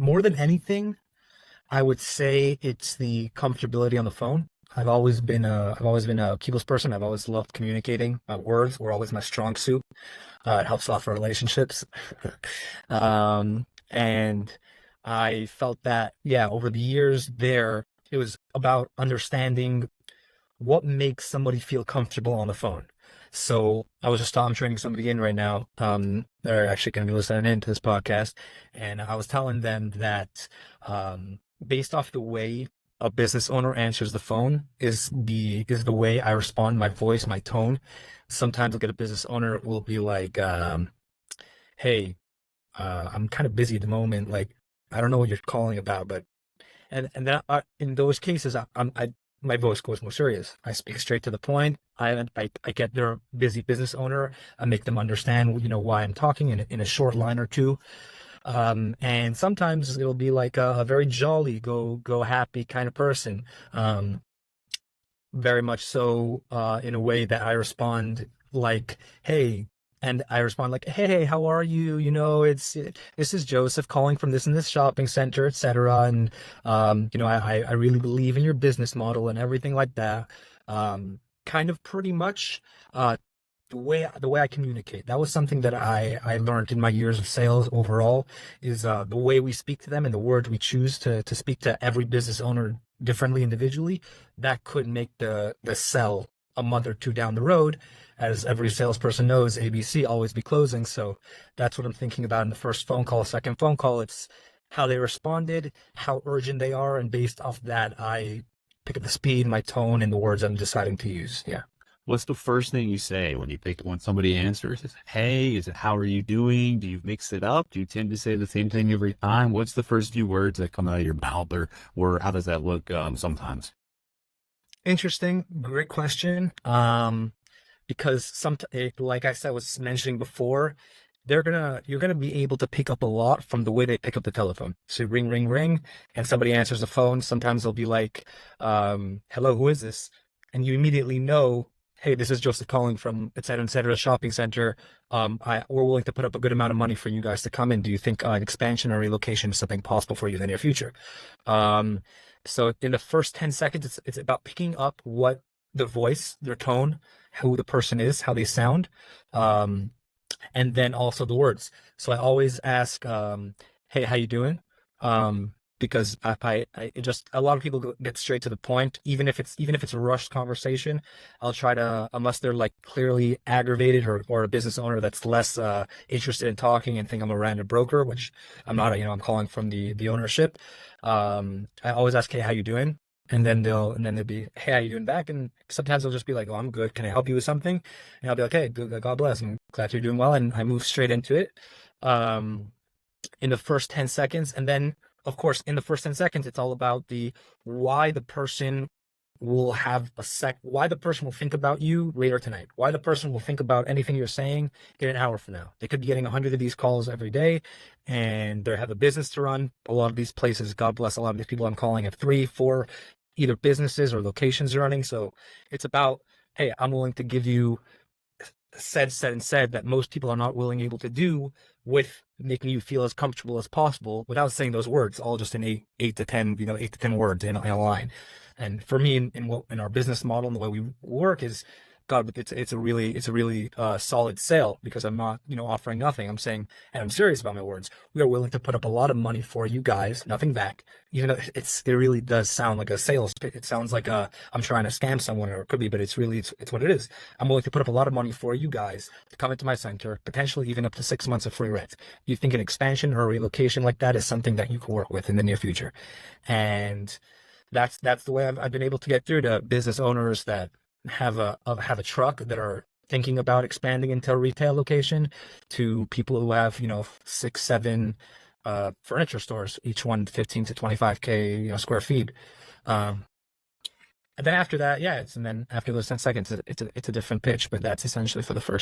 More than anything, I would say it's the comfortability on the phone. I've always been a people's person. I've always loved communicating. My words were always my strong suit. It helps a lot for relationships. And I felt that, yeah, over the years there, it was about understanding what makes somebody feel comfortable on the phone. So I'm training somebody in right now. They're actually going to be listening in to this podcast, and I was telling them that based off the way a business owner answers the phone is the way I respond, my voice, my tone. Sometimes I'll get a business owner will be like, "Hey, I'm kind of busy at the moment. Like, I don't know what you're calling about, but." And then in those cases, my voice goes more serious. I speak straight to the point. I get their busy business owner. I make them understand, why I'm talking in a short line or two. And sometimes it'll be like a very jolly, go happy kind of person. Very much so, in a way that I respond like, "Hey," and I respond like, "Hey, how are you? This is Joseph calling from this and this shopping center, etc." And I really believe in your business model and everything like that. Kind of pretty much, the way I communicate. That was something that I learned in my years of sales overall, is the way we speak to them and the words we choose to speak to every business owner differently individually. That could make the sell a month or two down the road. As every salesperson knows, ABC always be closing. So that's what I'm thinking about in the first phone call, second phone call. It's how they responded, how urgent they are, and based off that, I pick up the speed, my tone, and the words I'm deciding to use. Yeah. What's the first thing you say when somebody answers? Is it, hey, is it, how are you doing? Do you mix it up? Do you tend to say the same thing every time? What's the first few words that come out of your mouth, or how does that look sometimes? Interesting. Great question. Because like I was mentioning before, you're gonna be able to pick up a lot from the way they pick up the telephone. So ring, ring, ring, and somebody answers the phone. Sometimes they'll be like, "Hello, who is this?" And you immediately know, "Hey, this is Joseph calling from et cetera, shopping center. We're willing to put up a good amount of money for you guys to come in. Do you think an expansion or relocation is something possible for you in the near future?" Um, so in the first 10 seconds, it's about picking up what the voice, their tone, who the person is, how they sound, um, and then also the words. So I always ask, "Hey, how you doing?" Because it just a lot of people get straight to the point, even if it's a rushed conversation. I'll try to, unless they're like clearly aggravated, or a business owner that's less interested in talking and think I'm a random broker, which I'm not. I'm calling from the ownership. I always ask, "Hey, how you doing?" And then they'll be, "Hey, how you doing?" back. And sometimes they'll just be like, "Oh, I'm good. Can I help you with something?" And I'll be like, "Hey, God bless. I'm glad you're doing well." And I move straight into it. Um, in the first 10 seconds. And then, of course, in the first 10 seconds, it's all about the why the person why the person will think about you later tonight, why the person will think about anything you're saying in an hour from now. They could be getting 100 of these calls every day, and they have a business to run. A lot of these places, God bless, a lot of these people I'm calling have three, four, either businesses or locations running. So it's about, "Hey, I'm willing to give you said that most people are not able to do, with making you feel as comfortable as possible without saying those words, all just in eight to 10, 8 to 10 words in a line." And for me, in our business model and the way we work is, God, it's a really solid sale, because I'm not, offering nothing. I'm saying, and I'm serious about my words. We are willing to put up a lot of money for you guys, nothing back. Even though it really does sound like a sales pitch. It sounds like I'm trying to scam someone, or it could be, but it's what it is. I'm willing to put up a lot of money for you guys to come into my center, potentially even up to 6 months of free rent. You think an expansion or a relocation like that is something that you can work with in the near future? And that's the way I've been able to get through to business owners that have a truck, that are thinking about expanding into a retail location, to people who have 6, 7 furniture stores, each one 15 to 25K square feet. Um, and then after that, and then after those 10 seconds, it's a different pitch, but that's essentially for the first